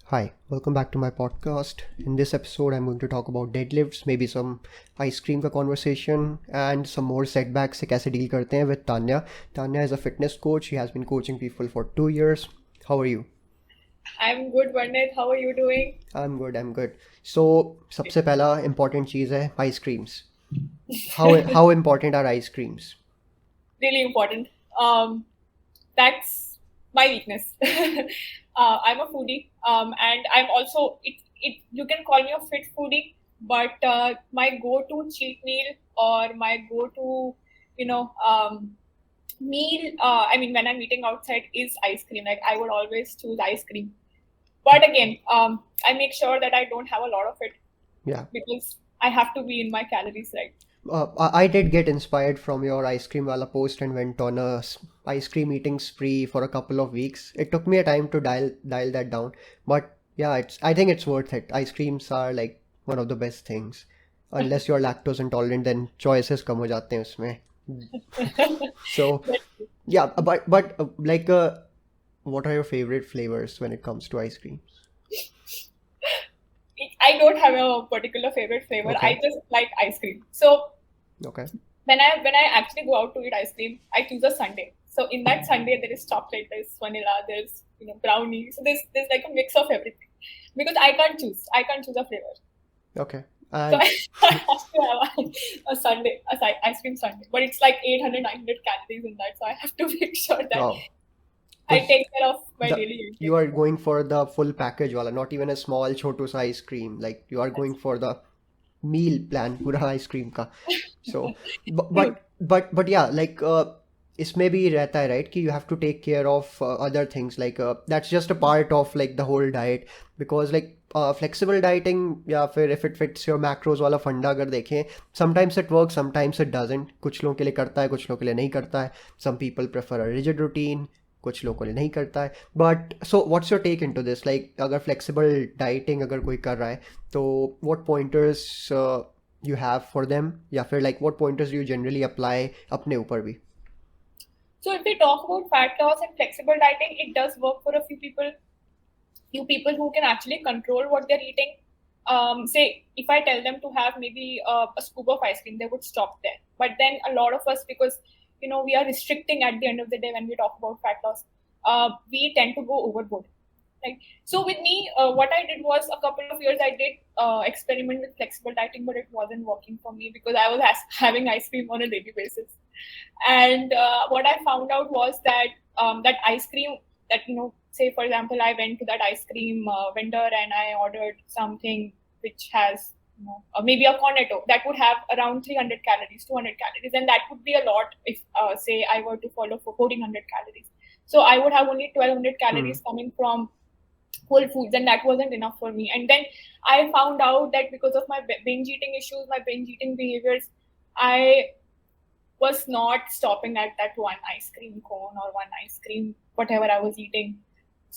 Hi, welcome back to my podcast. In this episode, I'm going to talk about deadlifts, maybe some ice cream का conversation, and some more setbacks से कैसे deal करते हैं with Tanya. Tanya is a fitness coach. She has been coaching people for 2 years. How are you? I'm good, Varnit. How are you doing? I'm good. I'm good. So सबसे पहला important चीज़ है ice creams. How important are ice creams? Really important. That's my weakness. I'm a foodie, and I'm also it. You can call me a fit foodie, but my go-to cheat meal or my go-to, you know, meal. I mean, when I'm eating outside, is ice cream. Like I would always choose ice cream. But again, I make sure that I don't have a lot of it Yeah. because I have to be in my calories, right? I did get inspired from your ice cream wala post and went on a ice cream eating spree for a couple of weeks. It took me a time to dial that down, but yeah, I think it's worth it. Ice creams are like one of the best things. Unless you're lactose intolerant, then choices कम हो जाते हैं उसमें. So yeah, but what are your favorite flavors when it comes to ice creams? I don't have a particular favorite flavor. I Okay, just like ice cream. So okay, when I actually go out to eat ice cream, I choose a sundae. So in that sundae there is chocolate, there's vanilla, there's brownie. So there's like a mix of everything. Because I can't choose. I can't choose a flavor. okay. So And I have to have a sundae, ice cream sundae. But it's like 800, 900 calories in that. So I have to make sure that wow, I because take care of my the daily you intake. are going for the full package wala, not even a small chotu sa ice cream. Like you are going for the meal plan पूरा ice cream का. So but True. but yeah, like इसमें भी रहता है right कि you have to take care of other things like that's just a part of like the whole diet because like flexible dieting या फिर if it fits your macros वाला फंडा अगर देखें sometimes it works sometimes it doesn't कुछ लोगों के लिए करता है कुछ लोगों के लिए नहीं करता है some people prefer a rigid routine कुछ लोगों के लिए नहीं करता है but so what's your take into this like अगर फ्लेक्सिबल डाइटिंग अगर कोई कर रहा है तो what pointers you have for them या फिर like what pointers do you generally apply अपने ऊपर भी. So if we talk about fat loss and flexible dieting, it does work for a few people who can actually control what they're eating. Say if I tell them to have maybe a scoop of ice cream, they would stop there. But then a lot of us, because we are restricting at the end of the day when we talk about fat loss, we tend to go overboard. Like so, with me, what I did was a couple of years I did experiment with flexible dieting, but it wasn't working for me because I was having ice cream on a daily basis. And what I found out was that that ice cream that say for example I went to that ice cream vendor and I ordered something which has maybe a cornetto that would have around 300 calories, 200 calories, and that would be a lot if say I were to follow for 1400 calories. So I would have only 1200 Hmm. calories coming from whole foods, and that wasn't enough for me. And then I found out that because of my binge eating issues, my binge eating behaviors, I was not stopping at that one ice cream cone or one ice cream, whatever I was eating.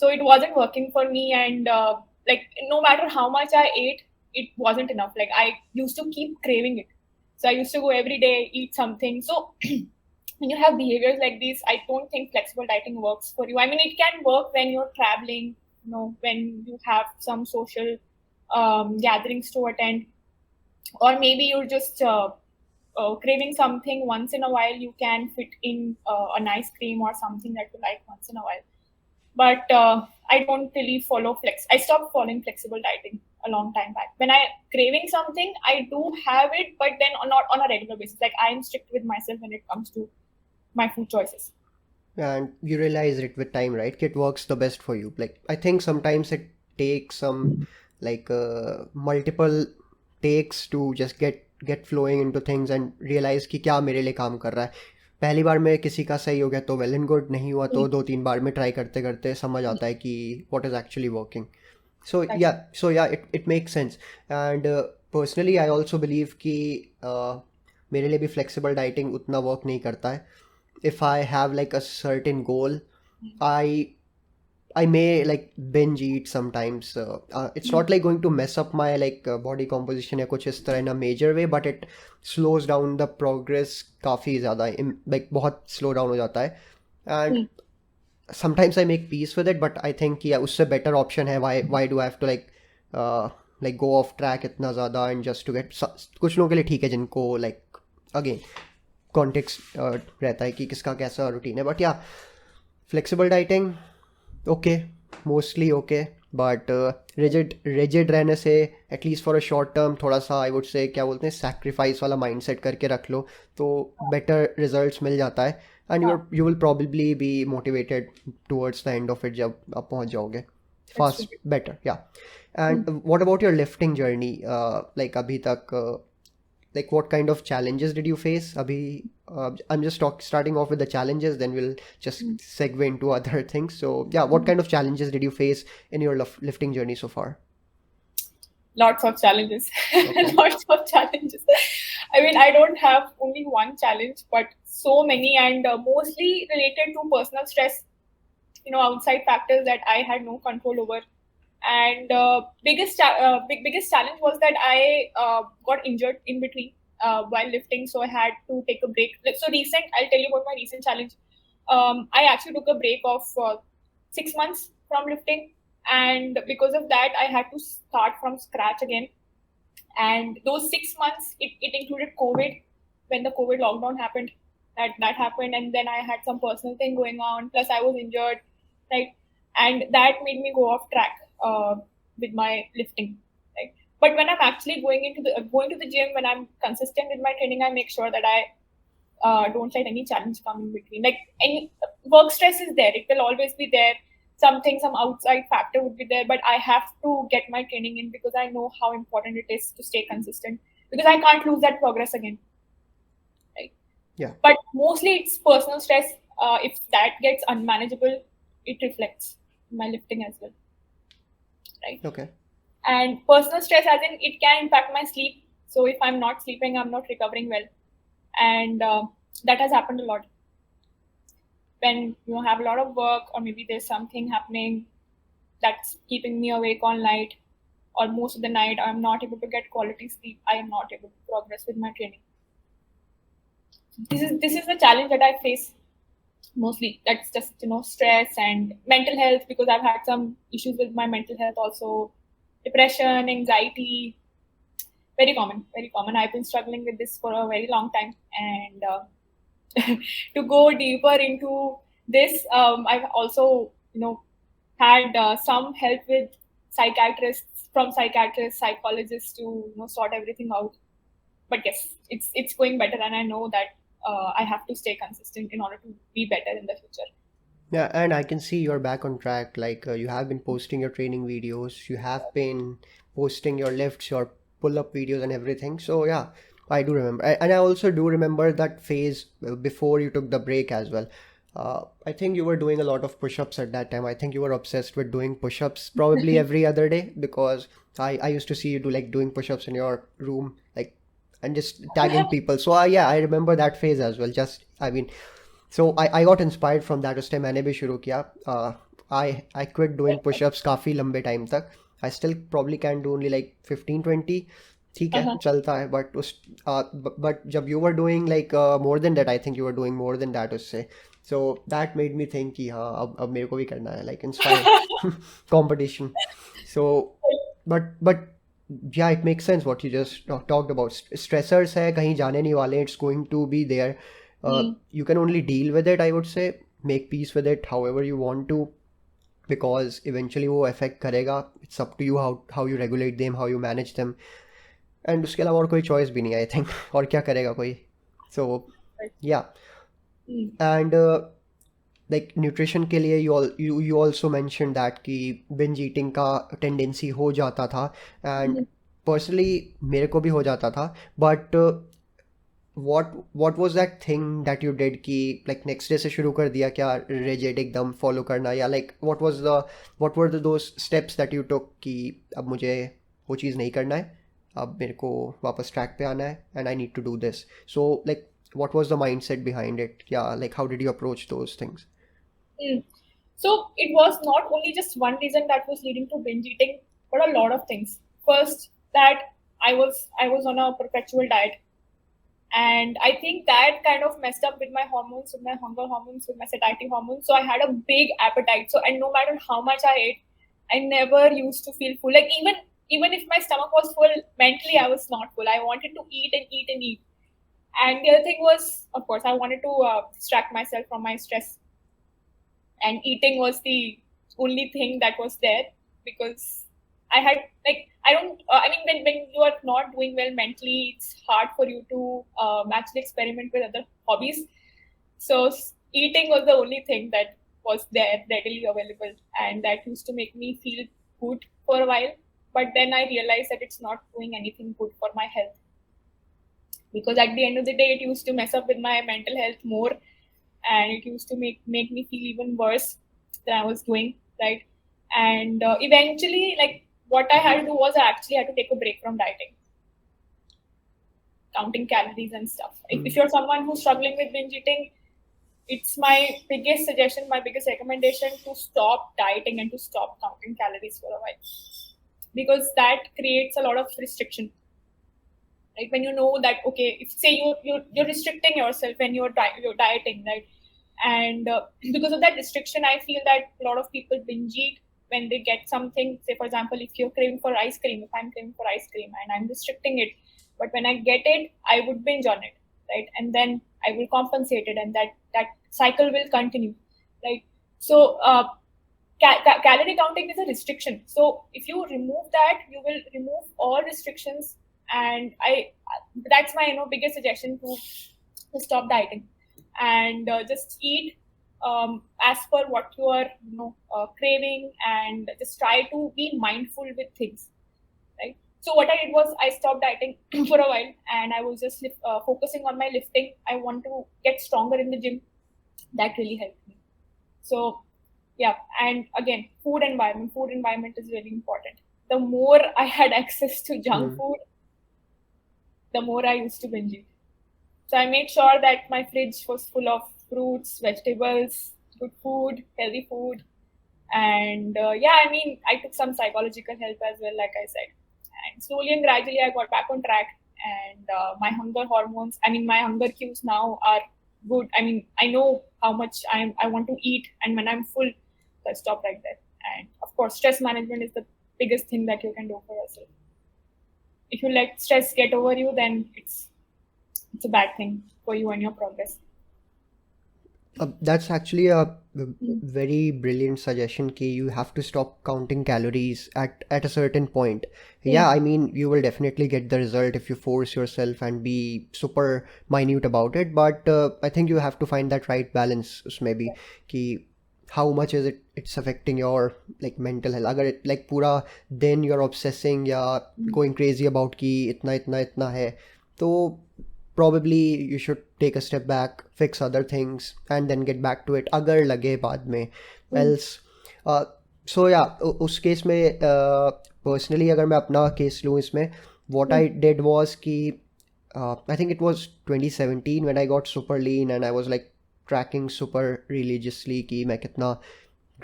So it wasn't working for me. And like, no matter how much I ate, it wasn't enough. Like, I used to keep craving it. So I used to go every day, eat something. So when you have behaviors like these, I don't think flexible dieting works for you. I mean, it can work when you're traveling, when you have some social gatherings to attend, or maybe you're just craving something once in a while. You can fit in an ice cream or something that you like once in a while. But I don't really follow flex. I stopped following flexible dieting a long time back. When I craving something, I do have it, but then not on a regular basis. Like I am strict with myself when it comes to my food choices. And you realize it with time right कि it works the best for you like I think sometimes it takes some like multiple takes to just get flowing into things and realize कि क्या मेरे लिए काम कर रहा है पहली बार में किसी का सही हो गया तो वेल एंड गुड नहीं हुआ तो Mm. दो तीन बार में ट्राई करते करते समझ आता है कि what is actually working. So That's it makes sense. And personally I also believe कि मेरे लिए भी flexible dieting उतना work नहीं करता है. If I have like a certain goal, I I may like binge eat sometimes. It's mm. not like going to mess up my like body composition या कुछ इस तरह in a major way, but it slows down the progress काफ़ी ज़्यादा like बहुत slow down हो जाता है. And Mm. sometimes I make peace with it, but I think yeah उससे better option है. Why do I have to like go off track इतना ज़्यादा and just to get कुछ लोगों के लिए ठीक है जिनको like again context रहता है कि किसका कैसा रूटीन है, but yeah flexible dieting okay, mostly okay, but rigid रहने से at least for a short term थोड़ा सा I would say क्या बोलते हैं sacrifice वाला mindset करके रख लो तो better results मिल जाता है, and हाँ, you will probably be motivated towards the end of it जब आप पहुंच जाओगे that's true. fast better yeah. And what about your lifting journey, like अभी तक like what kind of challenges did you face abhi? I'm just starting off with the challenges, then we'll just segue into other things. So yeah, what kind of challenges did you face in your lifting journey so far? Lots of challenges. Okay. Lots of challenges. I mean, I don't have only one challenge, but so many, and mostly related to personal stress, outside factors that I had no control over. And biggest challenge was that I got injured in between while lifting, so I had to take a break. So I'll tell you about my recent challenge. I actually took a break of 6 months from lifting, and because of that I had to start from scratch again. And those 6 months, it included COVID. When the COVID lockdown happened, that happened, and then I had some personal thing going on, plus I was injured, right? And that made me go off track with my lifting, right? But when I'm actually going to the gym, when I'm consistent with my training, I make sure that I don't let any challenge come in between. Like, any work stress is there; it will always be there. Some outside factor would be there, but I have to get my training in because I know how important it is to stay consistent, because I can't lose that progress again, right? Yeah. But mostly it's personal stress. If that gets unmanageable, it reflects in my lifting as well, right? Okay. And personal stress, as in, it can impact my sleep. So if I'm not sleeping, I'm not recovering well, and that has happened a lot. When you have a lot of work, or maybe there's something happening that's keeping me awake all night, or most of the night, I'm not able to get quality sleep. I am not able to progress with my training. This is the challenge that I face mostly. That's just stress and mental health, because I've had some issues with my mental health also. Depression, anxiety, very common, very common. I've been struggling with this for a very long time, and to go deeper into this, I've also had some help with psychiatrists, psychologists to sort everything out. But yes, it's going better, and I know that I have to stay consistent in order to be better in the future. Yeah, and I can see you're back on track. Like you have been posting your training videos, you have been posting your lifts, your pull-up videos, and everything. So yeah, I do remember, and I also do remember that phase before you took the break as well. I think you were doing a lot of push-ups at that time. I think you were obsessed with doing push-ups probably every other day, because I used to see you doing push-ups in your room, like, and just tagging people. So yeah, I remember that phase as well. Just I mean. So I got inspired from that. उस time मैंने भी शुरू किया. I quit doing push-ups काफ़ी लंबे time तक. I still probably can do only like 15-20. ठीक है, चलता है. But जब you were doing like more than that, I think you were doing more than that उससे. So that made me think कि हाँ अब मेरे को भी करना है, like inspire competition. So but yeah, it makes sense what you just talked about. Stressors है, कहीं जाने नहीं वाले. It's going to be there. You can only deal with it, I would say, make peace with it however you want to, because eventually वो affect करेगा. It's up to you how you regulate them, how you manage them, and उसके अलावा और कोई choice भी नहीं है, I think. और क्या करेगा कोई? So yeah. And like nutrition के लिए you also mentioned that कि binge eating का tendency हो जाता था, and personally मेरे को भी हो जाता था, but what was that thing that you did कि like next day से शुरू कर दिया क्या rigid एकदम follow करना, या like what were those steps that you took कि अब मुझे वो चीज़ नहीं करना है, अब मेरे को वापस ट्रैक पे आना है and I need to do this. So like what was the mindset behind it? Yeah, like how did you approach those things? So it was not only just one reason that was leading to binge eating, but a lot of things. First, that I was on a perpetual diet. And I think that kind of messed up with my hormones, with my hunger hormones, with my satiety hormones. So I had a big appetite. So, and no matter how much I ate, I never used to feel full. Like even if my stomach was full, mentally I was not full. I wanted to eat and eat and eat. And the other thing was, of course, I wanted to distract myself from my stress, and eating was the only thing that was there, because I had, like, I don't I mean, when you are not doing well mentally, it's hard for you to actually experiment with other hobbies. So eating was the only thing that was there readily available, and that used to make me feel good for a while. But then I realized that it's not doing anything good for my health, because at the end of the day it used to mess up with my mental health more, and it used to make me feel even worse than I was doing, right? And eventually, like, what I had to do was I actually had to take a break from dieting, counting calories and stuff. If you're someone who's struggling with binge eating, it's my biggest suggestion, my biggest recommendation, to stop dieting and to stop counting calories for a while, because that creates a lot of restriction. Like, when you know that, okay, if say you're restricting yourself when you're dieting, right? And because of that restriction, I feel that a lot of people binge eat when they get something. Say, for example, if you're craving for ice cream, if I'm craving for ice cream and I'm restricting it, but when I get it, I would binge on it, right? And then I will compensate it, and that cycle will continue, right? So calorie counting is a restriction. So if you remove that, you will remove all restrictions. And I that's my biggest suggestion to stop dieting, and just eat as per what you are craving, and just try to be mindful with things, right? So what I did was I stopped dieting for a while, and I was just focusing on my lifting. I want to get stronger in the gym. That really helped me. So yeah, and again, food environment is really important. The more I had access to junk Mm. food, the more I used to binge it. So I made sure that my fridge was full of fruits, vegetables, good food, healthy food. And yeah, I mean, I took some psychological help as well, like I said. And slowly and gradually, I got back on track. And my hunger hormones, I mean, my hunger cues now are good. I mean, I know how much I want to eat, and when I'm full, I stop right there. And of course, stress management is the biggest thing that you can do for yourself. If you let stress get over you, then it's a bad thing for you and your progress. That's actually a Mm. very brilliant suggestion ki you have to stop counting calories at a certain point. Mm. Yeah, I mean, you will definitely get the result if you force yourself and be super minute about it, but I think you have to find that right balance उसमें भी कि how much is it's affecting your like mental health. अगर like पूरा दिन you're obsessing या Mm. going crazy about कि इतना इतना इतना है, तो probably you should take a step back, fix other things, and then get back to it अगर लगे बाद में. Mm. Else uh, so yeah, उस केस में personally अगर मैं अपना केस लूँ इसमें, what I Mm. did was कि I think it was 2017 when I got super lean and I was like tracking super religiously कि मैं कितना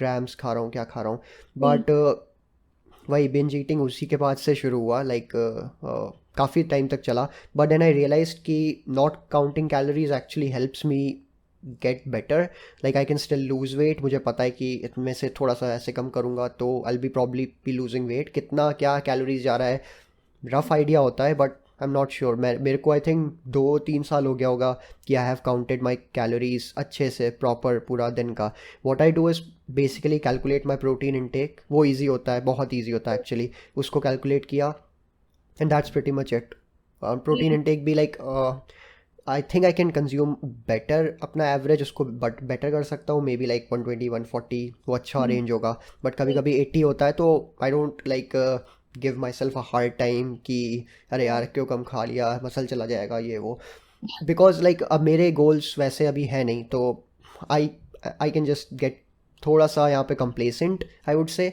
grams खा रहा हूँ, क्या खा रहा हूँ. Mm. But वही बिंज ईटिंग उसी के बाद से शुरू हुआ, लाइक काफ़ी टाइम तक चला. बट देन आई रियलाइज कि not counting calories actually helps me get better. Like I can still lose weight. मुझे पता है कि इनमें से थोड़ा सा ऐसे कम करूँगा तो I be probably be losing weight. कितना क्या कैलोरीज जा रहा है रफ आइडिया होता है, but I am not sure. मैं मेरे को आई थिंक 2-3 साल हो गया होगा कि I have counted my calories अच्छे से प्रॉपर पूरा दिन का. What I do is basically calculate my protein intake. वो ईजी होता है, बहुत ईजी होता है एक्चुअली. उसको कैलकुलेट किया and that's pretty much it. Protein Mm. Intake भी like I think I can consume better अपना एवरेज उसको बट बेटर कर सकता हूँ. मे बी लाइक 120-140 वो अच्छा Mm. रेंज होगा. बट कभी Mm. कभी 80 होता है तो I don't like give my self a hard time कि अरे यार क्यों कम खा लिया, मसल चला जाएगा ये वो. बिकॉज लाइक अब मेरे गोल्स वैसे अभी है नहीं, तो I I can just get थोड़ा सा यहाँ पे complacent I would say.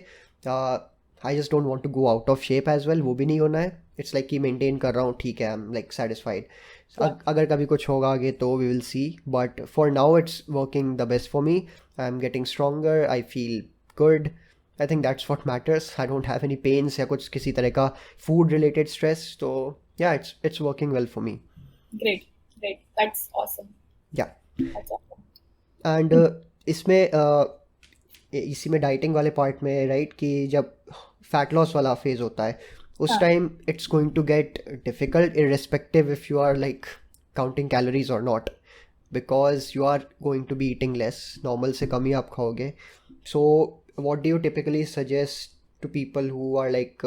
I just don't want to go out of shape as well. वो भी नहीं होना है. इट्स लाइक कि मेंटेन कर रहा हूँ, ठीक है, I am like satisfied. Yeah. अगर कभी कुछ होगा आगे तो we will see, but for now it's working the best for me. I am getting stronger, I feel good. I think that's what matters. I don't have any pains या कुछ किसी तरह का फूड रिलेटेड स्ट्रेस. तो या it's working well for me. Great. great. That's awesome. Yeah. That's awesome. And इसमें इसी में डाइटिंग वाले पार्ट में राइट कि जब फैट लॉस वाला फेज होता है उस हाँ. Time it's going to get difficult irrespective if you are like counting calories or not because you are going to be eating less normal से कम ही आप खाओगे so what do you typically suggest to people who are like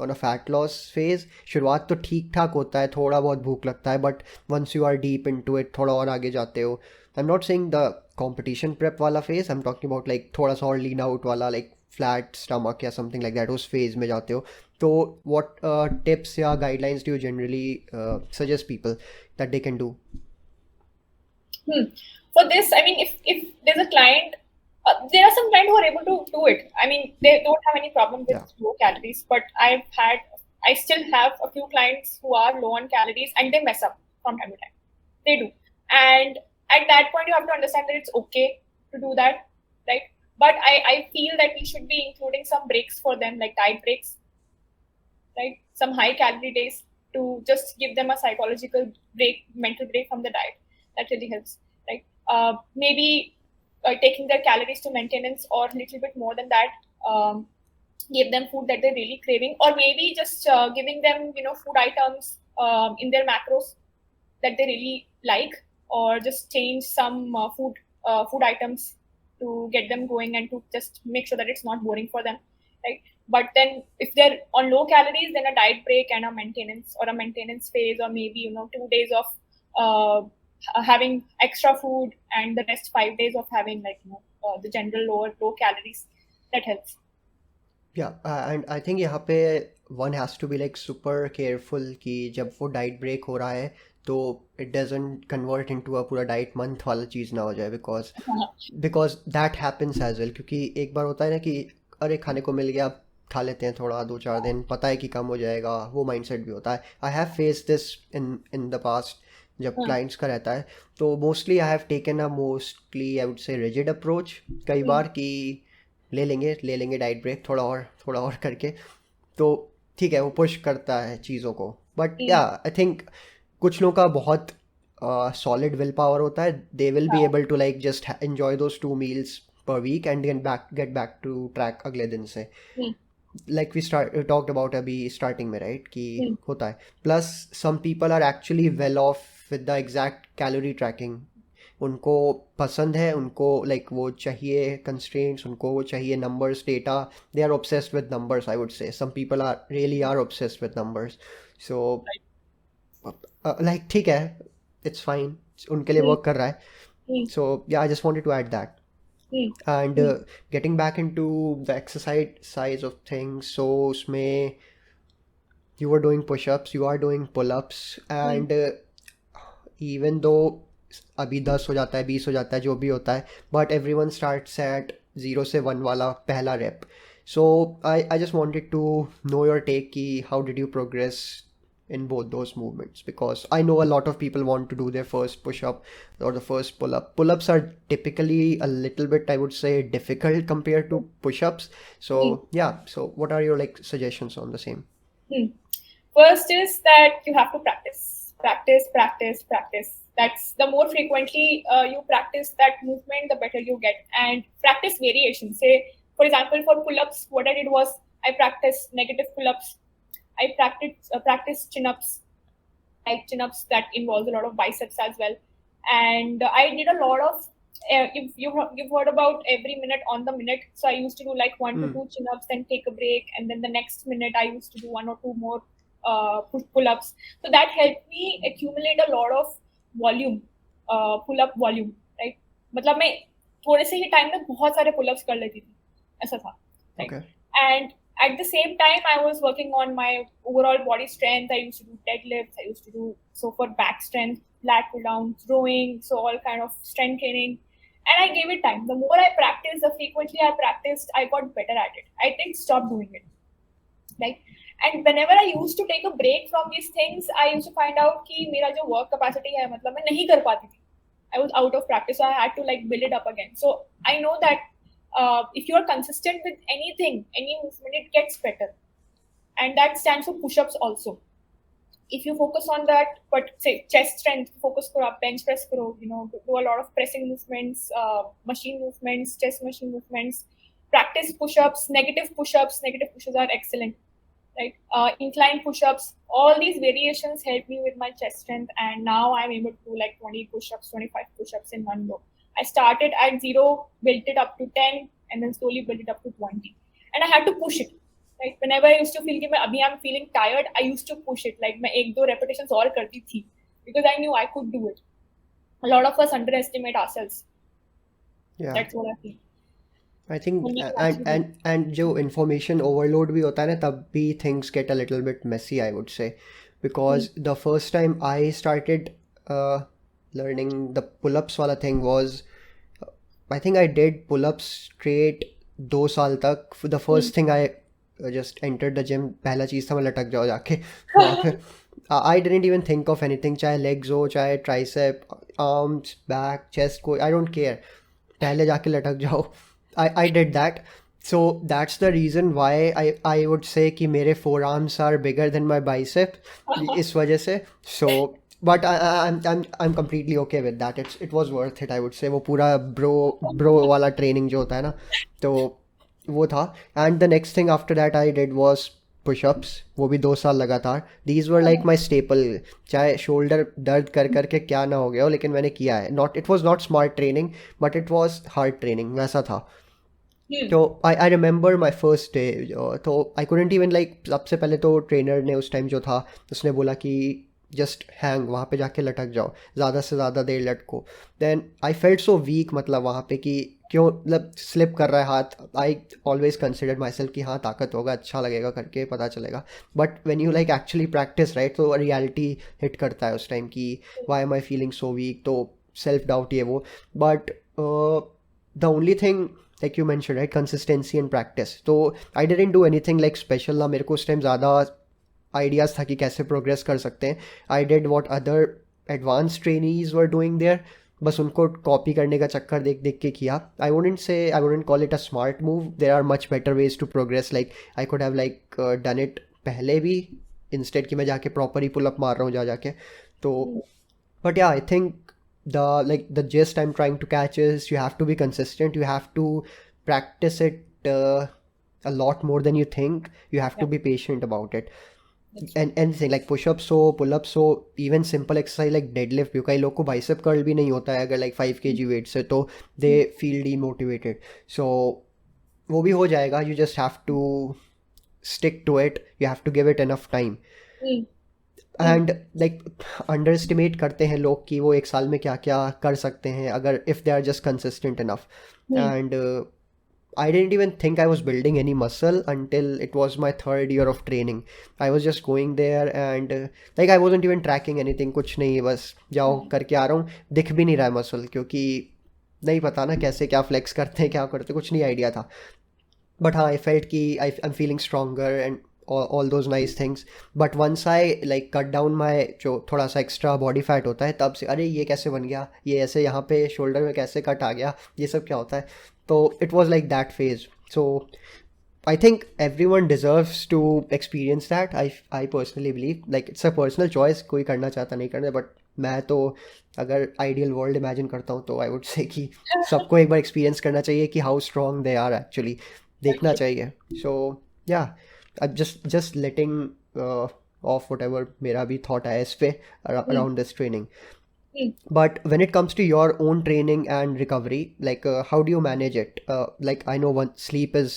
on a fat loss phase शुरुआत तो ठीक ठाक होता है थोड़ा बहुत भूख लगता है but once you are deep into it थोड़ा और आगे जाते हो I'm not saying the competition prep वाला phase I'm talking about like थोड़ा सा और lean out वाला like flat stomach या something like that उस phase में जाते हो तो what tips या guidelines do you generally suggest people that they can do? For this, I mean, if there's a client, there are some clients who are able to do it. I mean, they don't have any problem with Yeah. low calories, but I still have a few clients who are low on calories and they mess up from time to time. They do. And at that point, you have to understand that it's okay to do that, right? But I feel that we should be including some breaks for them, like diet breaks, right? Some high calorie days to just give them a psychological break, mental break from the diet. That really helps, right? Maybe taking their calories to maintenance or a little bit more than that. Give them food that they're really craving, or maybe just giving them, food items in their macros that they really like, or just change some food items to get them going and to just make sure that it's not boring for them, right? But then if they're on low calories, then a diet break and a maintenance phase, or maybe 2 days of having extra food and the rest 5 days of having the general low calories, that helps. Yeah, and I think यहाँ पे one has to be like super careful कि जब वो diet break हो रहा है तो it doesn't convert into a पूरा डाइट मंथ वाला चीज़ ना हो जाए because that happens as well क्योंकि एक बार होता है ना कि अरे खाने को मिल गया खा लेते हैं थोड़ा 2-4 दिन पता है कि कम हो जाएगा वो माइंडसेट भी होता है I have face this in the past जब क्लाइंट्स का रहता है तो mostly I have taken a mostly I would से रिजिड अप्रोच कई बार कि ले लेंगे डाइट ब्रेक थोड़ा और करके तो ठीक है वो पुश करता है चीज़ों को बट या आई थिंक कुछ लोगों का बहुत सॉलिड विल पावर होता है they will be able to like just enjoy those 2 meals per week and get back to track अगले दिन से like we talked about अभी starting में right कि होता है plus some people are actually well off with the exact calorie tracking उनको पसंद है उनको like वो चाहिए constraints उनको वो चाहिए numbers data they are obsessed with numbers I would say some people are obsessed with numbers so like ठीक है it's fine उनके लिए work कर रहा है so yeah I just wanted to add that and getting back into the exercise size of things so usme you were doing push-ups you are doing pull-ups and even though अभी 10 हो जाता है 20 हो जाता है जो भी होता है but everyone starts at 0 से 1 वाला पहला rep so I just wanted to know your take कि how did you progress in both those movements because I know a lot of people want to do their first push-up or the first pull-up. Pull-ups are typically a little bit, I would say, difficult compared to push-ups. So yeah, so what are your like suggestions on the same? First is that you have to practice. That's the more frequently you practice that movement, the better you get. And practice variation. Say, for example, for pull-ups, what I did was I practiced negative pull-ups. I practiced chin-ups, like chin-ups that involves a lot of biceps as well. And I did a lot of, if you've heard about every minute on the minute. So I used to do like 1 to 2 chin-ups, then take a break. And then the next minute I used to do 1 or 2 more pull-ups. So that helped me accumulate a lot of volume, pull-up volume, right? मतलब मैं थोड़े से ही time में बहुत सारे pull-ups कर लेती थी ऐसा था, right? Okay. And at the same time, I was working on my overall body strength. I used to do deadlifts. I used to do for back strength, lat pull downs, rowing, so all kind of strength training. And I gave it time. The more I practiced, the frequently I practiced, I got better at it. I didn't stop doing it. Right? And whenever I used to take a break from these things, I used to find out कि मेरा जो work capacity है मतलब मैं नहीं कर पाती थी. I was out of practice, so I had to like build it up again. So I know that if you are consistent with anything, any movement, it gets better. And that stands for push-ups also. if you focus on that, but say chest strength, focus karo, bench press karo, do a lot of pressing movements, machine movements, chest machine movements, practice push-ups, negative push-ups. Negative push-ups are excellent, right? Incline push-ups, all these variations help me with my chest strength, and now I'm able to do like 20 push-ups, 25 push-ups in one go. I started at 0, built it up to 10, and then slowly built it up to 20. And I had to push it. Like whenever I used to feel that I'm feeling tired, I used to push it. Like मैं एक दो repetitions और करती थी because I knew I could do it. A lot of us underestimate ourselves. Yeah. That's what I feel. I think We need to and actually do it. and जो information overload भी होता है ना, तब भी things get a little bit messy, I would say, because the first time I started uh, learning the pull-ups वाला thing was, I think I did pull-ups straight 2 साल तक. The first thing I just entered the gym, पहला चीज़ था मैं लटक जाओ जाके वहाँ पे. I didn't even think of anything, चाहे legs हो, चाहे tricep, arms, back, chest, कोई, I don't care. पहले जाके लटक जाओ. I did that. So that's the reason why I would say कि मेरे forearms are bigger than my bicep इस वजह से. So but I'm completely okay with that. It was worth it, I would say. वो पूरा bro वाला training जो होता है ना, तो वो था. And the next thing after that I did was push-ups. वो भी 2 साल लगातार. These were like my staple. चाहे shoulder दर्द कर करके क्या ना हो गया हो, लेकिन मैंने किया है. It was not smart training, but it was hard training. वैसा था. तो I remember my first day. तो I couldn't even like, सबसे पहले तो ट्रेनर ने उस टाइम जो था उसने बोला कि जस्ट हैंग, वहाँ पे जाके लटक जाओ, ज़्यादा से ज़्यादा देर लटको. Then I felt so weak, मतलब वहाँ पे कि क्यों, मतलब स्लिप कर रहा है हाथ. I always consider myself कि हाँ ताकत होगा, अच्छा लगेगा करके, पता चलेगा. But when you like actually practice, right, तो रियलिटी हिट करता है उस टाइम कि why am I feeling so weak. तो सेल्फ डाउट ये वो. But the only thing, like you mentioned, right, consistency and practice. तो I didn't do anything like special. ना मेरे को उस टाइम ज़्यादा आइडियाज़ था कि कैसे प्रोग्रेस कर सकते हैं. I did what other advanced trainees were doing there. बस उनको कॉपी करने का चक्कर देख देख के किया. I wouldn't call it a smart move. There are much better ways to progress. Like I could have like done it पहले भी, instead कि मैं जाके proper ही pull up मार रहा हूँ जा जाके. तो but yeah, I think the gist I'm trying to catch is you have to be consistent. You have to practice it a lot more than you think. You have to Yeah, be patient about it. that's And anything like push-ups हो, pull-ups हो, even simple exercise like deadlift भी, कई लोग को bicep curl भी नहीं होता है अगर like 5 kg weight से, तो they feel demotivated. So वो भी हो जाएगा. You just have to stick to it. You have to give it enough time. mm, and like under estimate करते हैं लोग कि वो एक साल में क्या क्या कर सकते हैं अगर if they are just consistent enough. And I didn't even think I was building any muscle until it was my third year of training. I was just going there and like I wasn't even tracking anything. कुछ नहीं, बस जाओ करके आ रहा हूँ. दिख भी नहीं रहा है मसल, क्योंकि नहीं पता ना कैसे क्या फ्लेक्स करते हैं, क्या करते हैं, कुछ नहीं आइडिया था. But हाँ, I felt कि I'm feeling stronger and all those nice things. But once I like cut down my जो थोड़ा सा extra body fat होता है, तब से अरे ये कैसे बन गया, ये ऐसे यहाँ पे shoulder में कैसे कट आ गया, ये सब क्या होता है. तो it was like that phase. So I think everyone deserves to experience that. I personally believe like it's a personal choice. कोई करना चाहता नहीं करना, but मैं तो अगर ideal world imagine करता हूँ तो I would say कि सबको एक बार experience करना चाहिए कि how strong they are actually. that's देखना true. चाहिए. So yeah, I'm just letting off whatever मेरा भी thought है इस पे around this training. Mm. But when it comes to your own training and recovery, like how do you manage it? Like I know sleep is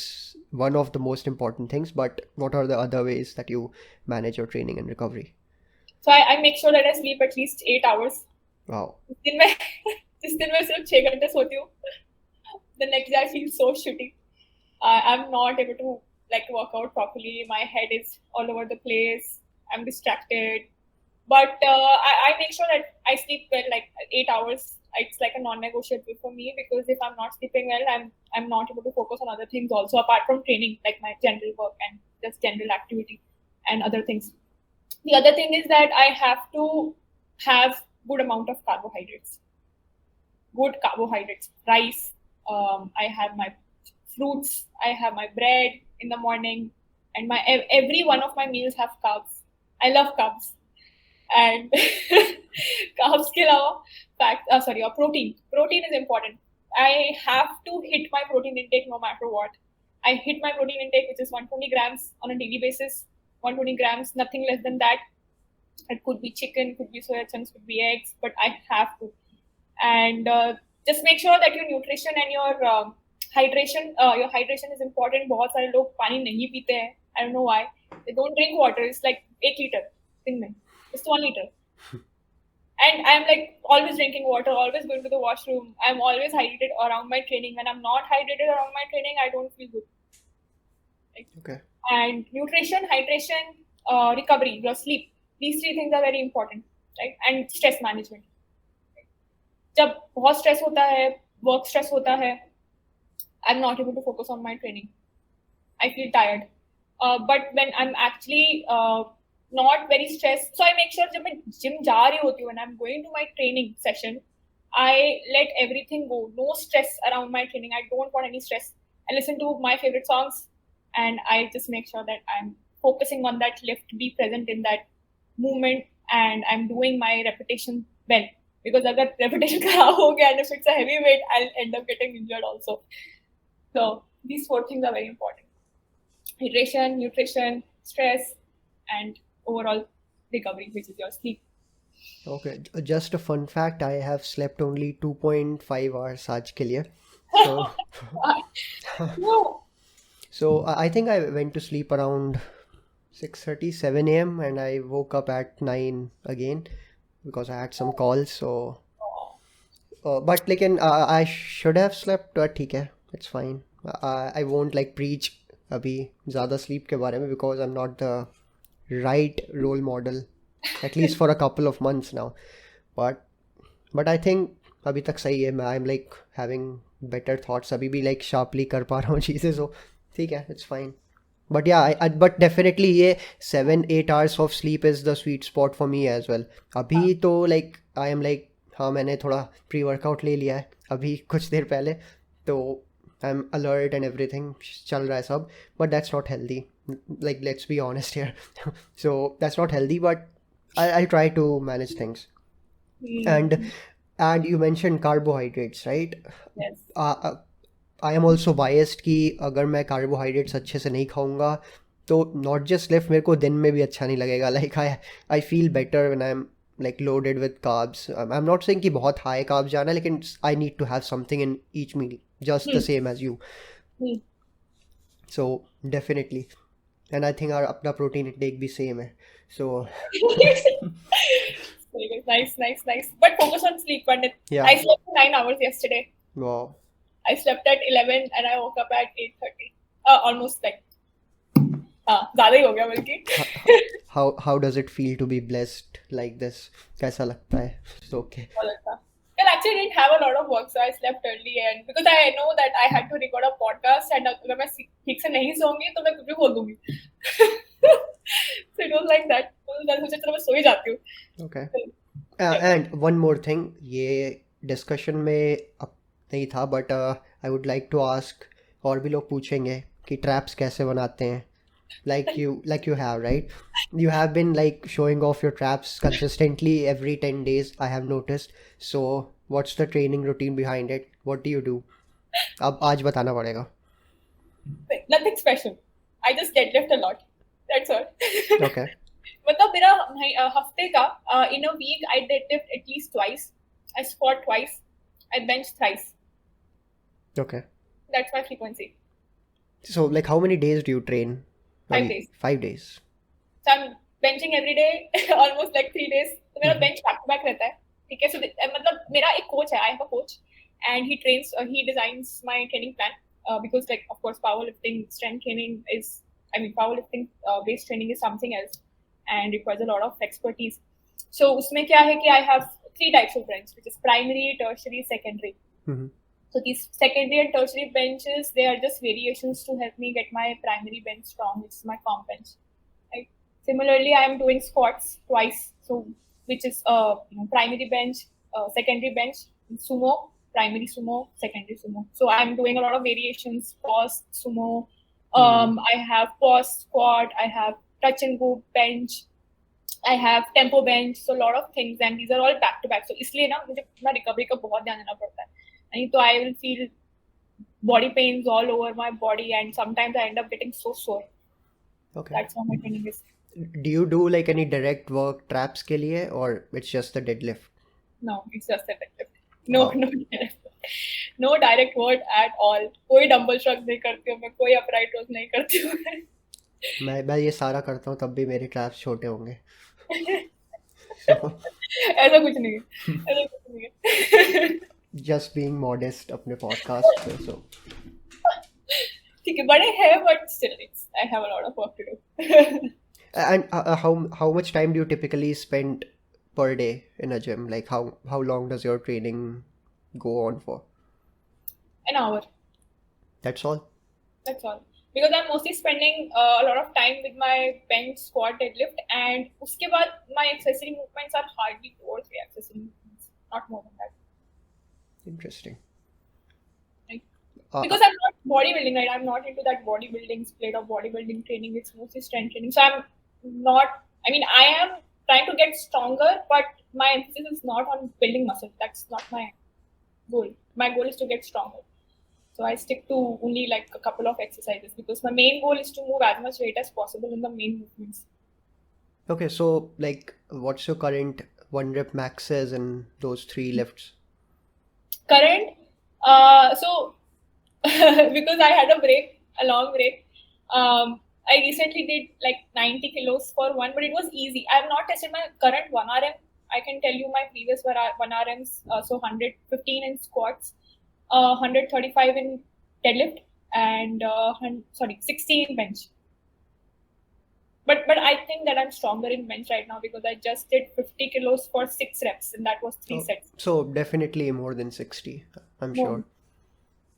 one of the most important things, but what are the other ways that you manage your training and recovery? So I make sure that I sleep at least 8 hours. Wow. जिस दिन मैं सिर्फ 6 घंटे सोती हूँ, the next day I feel so shitty. I'm not able to like work out properly. My head is all over the place. I'm distracted. But I make sure that I sleep well, like 8 hours. It's like a non-negotiable for me, because if I'm not sleeping well, I'm not able to focus on other things also apart from training, like my general work and just general activity and other things. The other thing is that I have to have good amount of carbohydrates. Good carbohydrates, rice. I have my fruits. I have my bread in the morning, and my every one of my meals have carbs. I love carbs. And carbs के अलावा protein is important. I have to hit my protein intake no matter what. I hit my protein intake, which is 120 grams on a daily basis. 120 grams, nothing less than that. It could be chicken, could be soya chunks, could be eggs, but I have to. And just make sure that your nutrition and your hydration is important. बहुत सारे लोग पानी नहीं पीते हैं. I don't know why. They don't drink water. It's like 8 liter दिन में. It's 1 liter. And I'm like always drinking water, always going to the washroom. I'm always hydrated around my training. When I'm not hydrated around my training, I don't feel good. Okay. And nutrition, hydration, recovery, your sleep. These three things are very important, right? And stress management. जब बहुत stress होता है, work stress होता है, I'm not able to focus on my training. I feel tired. But when I'm actually not very stressed, so I make sure जब मैं gym जा रही होती हूँ, when I'm going to my training session, I let everything go. No stress around my training. I don't want any stress. I listen to my favorite songs, and I just make sure that I'm focusing on that lift, be present in that movement, and I'm doing my repetition well. Because अगर repetition खराब हो गया and if it's a heavy weight, I'll end up getting injured also. So these 4 things are very important: hydration, nutrition, stress, and overall recovery, which is your sleep. Okay, just a fun fact, I have slept only 2.5 hours आज के लिए. So, No. so I think I went to sleep around 6:30, 7 a.m. and I woke up at 9 again because I had some calls. So, but like I should have slept. ठीक है, it's fine. I won't like preach अभी ज़्यादा sleep के बारे में because I'm not the right role model, at least for a couple of months now. But I think अभी तक सही है. I'm like having better thoughts. अभी भी like sharply कर पा रहा हूँ चीज़ें, so ठीक है, it's fine. But yeah, but definitely ये 7-8 hours of sleep is the sweet spot for me as well. अभी तो like I am like हाँ मैंने थोड़ा प्री वर्कआउट ले लिया है अभी कुछ देर पहले, तो I am alert and everything चल रहा है सब, but that's not healthy. Like let's be honest here. So that's not healthy, but I'll try to manage things. And you mentioned carbohydrates, right? Yes. I am also biased कि अगर मैं carbohydrates अच्छे से नहीं खाऊंगा तो नॉट जस्ट लिफ्ट, मेरे को दिन में भी अच्छा नहीं लगेगा. Like I feel better when I am like loaded with carbs. I am not saying कि बहुत हाई कार्ब्स जाना, लेकिन I need to have something in each meal just the same as you. So definitely, and I think अपना protein intake भी same है. So Nice. But focus on sleep, Pandit. Yeah. I slept for 9 hours yesterday. wow. I slept at 11 and I woke up at 8:30. Almost like ज़्यादा ही हो गया बल्कि. How does it feel to be blessed like this? कैसा लगता है? It's okay. Well, actually, I didn't have a lot of work, so I slept early, and because I know that I had to record a podcast, and अगर मैं ठीक से नहीं सोऊंगी तो मैं कुछ भी बोल दूंगी. So it was like that. तो मैं सोचा चलो मैं सो ही जाती हूँ. Okay. And one more thing, ये डिस्कशन में अब नहीं था, but I would like to ask, और भी लोग पूछेंगे कि ट्रैप्स कैसे बनाते हैं. like you have, right? You have been like showing off your traps consistently every 10 days, I have noticed. So what's the training routine behind it? What do you do? अब आज बताना पड़ेगा. Nothing special. I just deadlift a lot. That's all. Okay. मतलब मेरा हफ्ते का in a week I deadlift at least twice. I squat twice. I bench thrice. Okay. That's my frequency. So like how many days do you train? 5 days. 5 days. So I'm benching every day, almost like 3 days. तो मेरा bench back to back रहता है. ठीक है. So मतलब मेरा एक coach है. I have a coach, and he designs my training plan. Because like of course powerlifting strength training powerlifting based training is something else and requires a lot of expertise. So उसमें क्या है कि I have 3 types of bench, which is primary, tertiary, secondary. So these secondary and tertiary benches, they are just variations to help me get my primary bench strong, which is my comp bench. Right? Similarly, I am doing squats twice, so which is primary bench, secondary bench, sumo, primary sumo, secondary sumo. So I'm doing a lot of variations: pause sumo. I have pause squat. I have touch and go bench. I have tempo bench, so a lot of things, and these are all back to back. So इसलिए ना मुझे अपना recovery का बहुत ध्यान देना पड़ता है. नहीं तो I will feel body pains all over my body, and sometimes I end up getting so sore. Okay. That's how my training is. Do you do like any direct work traps के लिए, or it's just the deadlift? No, it's just a deadlift. No, Wow. no direct work. No direct work at all. कोई dumbbell shot नहीं करती हूँ मैं, कोई upright रोज नहीं करती हूँ मैं. मैं ये सारा करता हूँ तब भी मेरे ट्रैप्स छोटे होंगे. So ऐसा कुछ नहीं है, ऐसा कुछ नहीं है. just being modest अपने podcast पे. So ठीक है, बड़े हैं, but still I have a lot of work to do. and how much time do you typically spend per day in a gym? Like how long does your training go on for? An hour. That's all? That's all. Because I'm mostly spending a lot of time with my bench, squat, deadlift, and उसके बाद my accessory movements are hardly 2 or 3 accessory movements, not more than that. Interesting. Right? Uh, Because I'm not bodybuilding, right? I'm not into that bodybuilding split of bodybuilding training. It's mostly strength training. So I'm not. I mean, I am trying to get stronger, but my emphasis is not on building muscle. That's not my goal. My goal is to get stronger. So I stick to only like a couple of exercises because my main goal is to move as much weight as possible in the main movements. Okay, so like what's your current 1 rep maxes in those 3 lifts? Current, so because I had a long break, I recently did like 90 kilos for one, but it was easy. I have not tested my current 1RM. I can tell you my previous 1RMs, so 115 in squats, 135 in deadlift, and 60 in bench. But I think that I'm stronger in bench right now because I just did 50 kilos for 6 reps, and that was 3 sets. So definitely more than 60, I'm More. sure.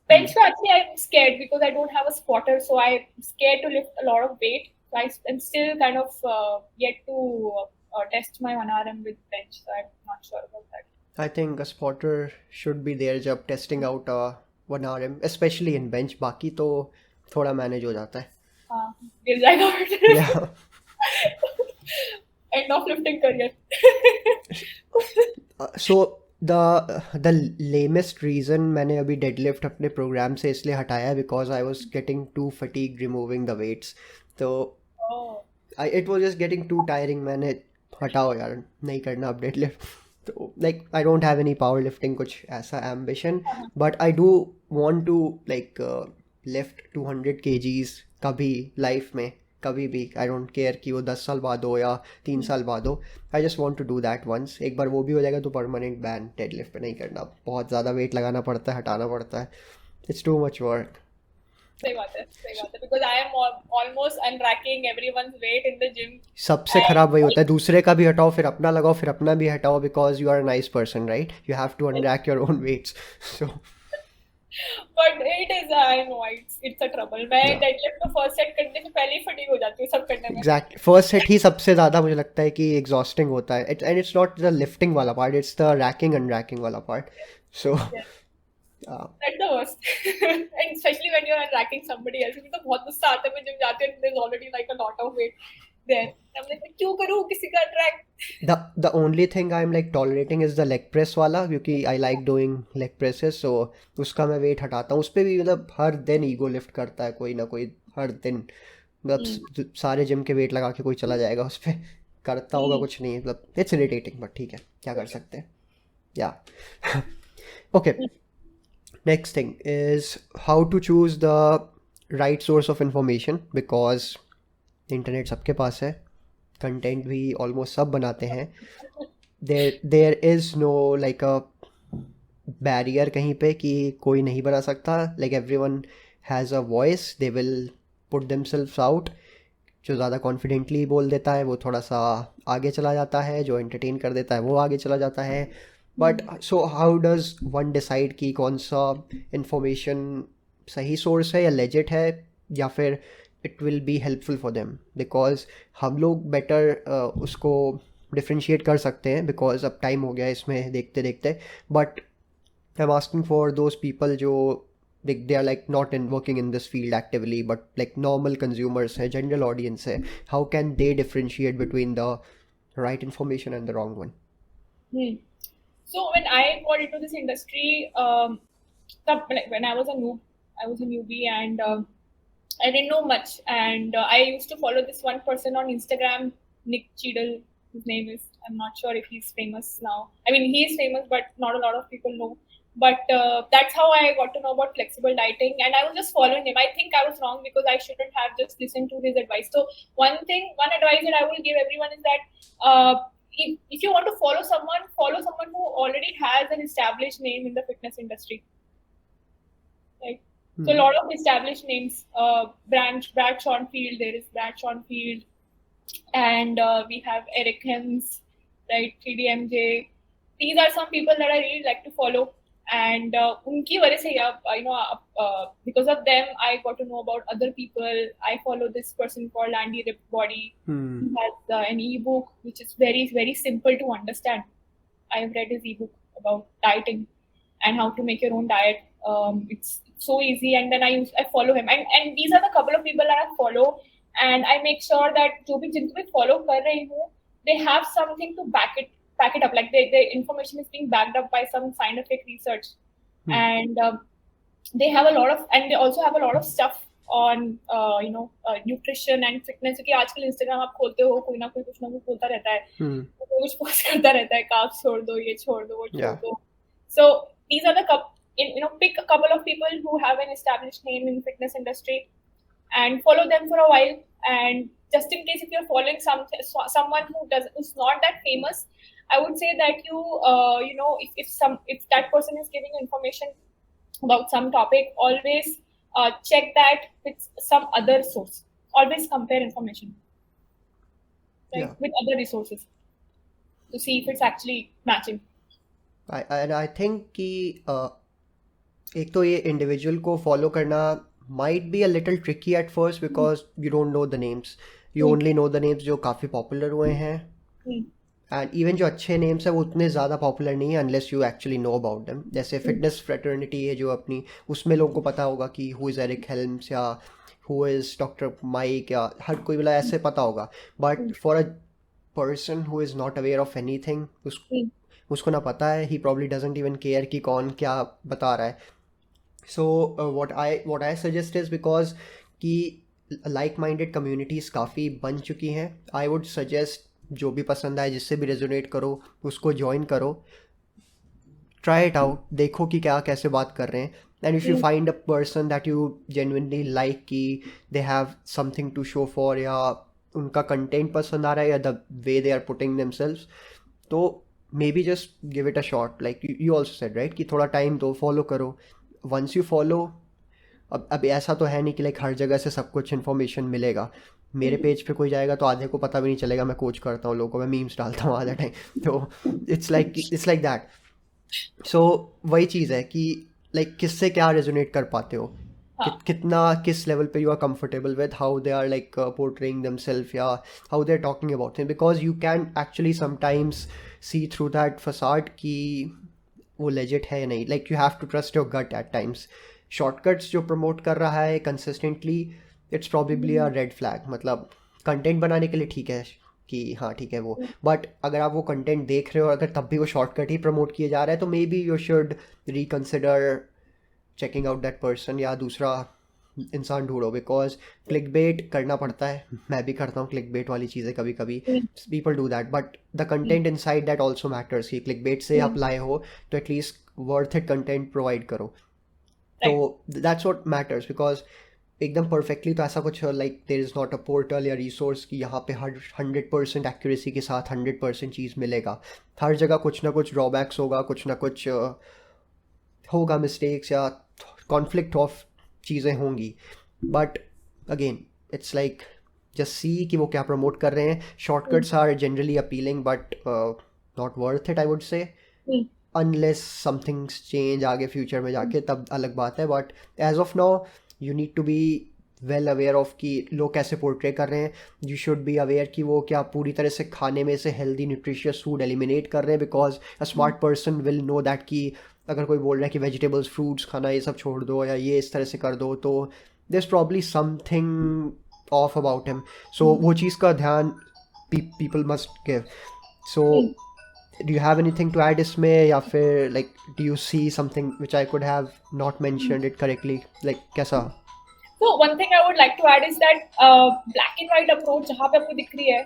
Bench, actually, I'm scared because I don't have a spotter, so I'm scared to lift a lot of weight. So I'm still kind of yet to test my 1RM with bench, so I'm not sure about that. I think a spotter should be there जब testing out 1RM, especially in bench. बाकी तो थोड़ा manage हो जाता है. हाँ, गिर जाएगा. Yeah. End of lifting career. So the lamest reason मैंने अभी deadlift अपने program से इसलिए हटाया because I was getting too fatigued removing the weights. तो it was just getting too tiring. मैंने हटाओ यार, नहीं करना अब deadlift. तो like I don't have any powerlifting कुछ ऐसा ambition, but I do want to like lift 200 kgs कभी life में, कभी भी. I don't care कि वो 10 साल बाद हो या 3 साल बाद हो. I just want to do that once. एक बार वो भी हो जाएगा तो permanent ban deadlift पे नहीं करना. बहुत ज़्यादा weight लगाना पड़ता है, हटाना पड़ता है. It's too much work. सही बात है. Because I am almost unracking everyone's weight in the gym. सबसे खराब वही होता है, दूसरे का भी हटाओ फिर अपना लगाओ फिर अपना भी हटाओ because you are a nice person, right? You have to unrack your own weights. So But it is, I know, it's a trouble. मैं deadlift का first set करने से पहले ही fatigue हो जाती हूँ सब करने में. Exactly. First set ही सबसे ज़्यादा मुझे लगता है कि exhausting होता है. And it's not the lifting वाला part, it's the racking and racking वाला part. So that's the worst. And especially when you're unracking somebody else. मुझे तो बहुत गुस्सा आता है, मैं gym जाती हूँ, there's already like a lot of weight there. I'm like, क्यों करूँ किसी का unrack? The only thing I'm like tolerating is the leg press वाला, क्योंकि I like doing leg presses, so उसका मैं weight हटाता हूँ. उस पे भी मतलब हर दिन ego lift करता है कोई ना कोई, हर दिन मतलब सारे जिम के weight लगा के कोई चला जाएगा उस पे, करता होगा कुछ नहीं, मतलब it's irritating, but ठीक है, क्या कर सकते हैं. Yeah. Okay. Next thing is how to choose the right source of information, because internet सबके पास है, कंटेंट भी ऑलमोस्ट सब बनाते हैं. There is no like a barrier कहीं पे कि कोई नहीं बना सकता. Like everyone has a voice, they will put themselves out. जो ज़्यादा कॉन्फिडेंटली बोल देता है वो थोड़ा सा आगे चला जाता है, जो एंटरटेन कर देता है वो आगे चला जाता है. But so how does one decide कि कौन सा इंफॉर्मेशन सही सोर्स है या लेजिट है, या फिर it will be helpful for them? Because हम लोग better उसको differentiate कर सकते हैं, because अब time हो गया इसमें देखते देखते. But I'm asking for those people जो they are like not working in this field actively, but like normal consumers है, general audience है. How can they differentiate between the right information and the wrong one. Hmm. So when I got into this industry, like when I was a newbie, and I didn't know much. And I used to follow this one person on Instagram, Nick Cheadle. His name is. I'm not sure if he's famous now. I mean, he is famous, but not a lot of people know. But that's how I got to know about flexible dieting, and I was just following him. I think I was wrong because I shouldn't have just listened to his advice. So one advice that I will give everyone is that if you want to follow someone who already has an established name in the fitness industry. Right. So a lot of established names, Brad Schonfield, there is Brad Schonfield, and we have Eric Hems, right, 3DMJ. These are some people that I really like to follow, and unki वजह से because of them I got to know about other people. I follow this person called Andy Ripbody. He has an ebook which is very very simple to understand. I have read his ebook about dieting and how to make your own diet. It's so easy, and then I follow him, and these are the couple of people that I follow, and I make sure that जो भी जिनको भी follow कर रही हूँ, they have something to back it up, like the information is being backed up by some scientific research, and they also have a lot of stuff on nutrition and fitness. क्योंकि आजकल Instagram आप खोलते हो, कोई ना कोई कुछ ना कुछ बोलता रहता है, कुछ पोस्ट करता रहता है, कार्ब्स छोड़ दो, ये छोड़ दो, वो छोड़ दो. So these are pick a couple of people who have an established name in fitness industry and follow them for a while. And just in case if you're following someone who's not that famous, I would say that if that person is giving information about some topic, always check that with some other source. Always compare information, right, with other resources to see if it's actually matching. I think कि एक तो ये individual को follow करना might be a little tricky at first because you don't know the names. You only know the names जो काफ़ी popular हुए हैं, and even जो अच्छे नेम्स हैं वो उतने ज़्यादा पॉपुलर नहीं है unless you actually know about them. जैसे फिटनेस फ्रेटर्निटी है जो अपनी, उसमें लोगों को पता होगा कि who is एरिक हेल्म्स या who is डॉक्टर माइक, या हर कोई वाला ऐसे पता होगा. But for a person who is not aware of anything, उसको ना पता है, he probably doesn't even care कि कौन क्या बता रहा है. So what I suggest is, because कि like-minded communities काफ़ी बन चुकी हैं, I would suggest जो भी पसंद आए, जिससे भी रेजोनेट करो, उसको ज्वाइन करो, try it out, देखो कि क्या कैसे बात कर रहे हैं. And if you find a person that you genuinely like कि they have something to show for, या उनका कंटेंट पसंद आ रहा है, या the way they are putting themselves, तो maybe just give it a shot. Like you also said, right, कि थोड़ा टाइम दो, फॉलो करो. Once you follow, अब ऐसा तो है नहीं कि लाइक हर जगह से सब कुछ इन्फॉर्मेशन मिलेगा. मेरे पेज पे कोई जाएगा तो आधे को पता भी नहीं चलेगा मैं कोच करता हूँ लोगों को, मैं मीम्स डालता हूँ आधा टाइम, तो इट्स लाइक दैट. सो वही चीज़ है कि लाइक किससे क्या रेजोनेट कर पाते हो, कितना किस लेवल पे you are comfortable with how they are like portraying themselves, या how they are talking about thing, because you can actually sometimes see through that facade कि वो लेजिट है या नहीं. Like you have to trust your gut at times. Shortcuts जो promote कर रहा है consistently, it's probably a red flag. मतलब कंटेंट बनाने के लिए ठीक है कि हाँ ठीक है वो, बट अगर आप वो कंटेंट देख रहे हो अगर तब भी वो शॉर्टकट ही प्रमोट किए जा रहा है, तो may be you should reconsider checking out that person, या दूसरा इंसान ढूंढो. बिकॉज क्लिक बेट करना पड़ता है, मैं भी करता हूँ क्लिक बेट वाली चीज़ें कभी कभी, people do that, but the content inside that also matters. कि क्लिक बेट से आप लाए हो तो at least worth it content provide करो. तो दैट्स व्हाट मैटर्स. बिकॉज एकदम परफेक्टली तो ऐसा कुछ like there is not a portal या रिसोर्स कि यहाँ पे 100% एक्यूरेसी के साथ 100% चीज़ मिलेगा. हर जगह कुछ ना कुछ ड्रॉबैक्स होगा, कुछ ना कुछ होगा, मिस्टेक्स या कॉन्फ्लिक्ट ऑफ चीज़ें होंगी. But again it's like just see कि वो क्या प्रमोट कर रहे हैं. Shortcuts are generally appealing but not worth it, I would say, unless somethings change आगे फ्यूचर में जाके, तब अलग बात है. But as of now you need to be well aware of कि लोग कैसे पोर्ट्रे कर रहे हैं. यू शुड बी अवेयर कि वो क्या पूरी तरह से खाने में से हेल्दी न्यूट्रिशियस फूड एलिमिनेट कर रहे हैं. Because a smart person will know that कि अगर कोई बोल रहा है कि वेजिटेबल्स फ्रूट्स खाना ये सब छोड़ दो या ये इस तरह से कर दो, तो there is probably something off about him. So वो चीज़ का ध्यान people must give. So do you have anything to add इसमें, या फिर like do you see something which I could have not mentioned it correctly, like कैसा? So one thing I would like to add is that black and white approach जहाँ पे आपको दिख रही है,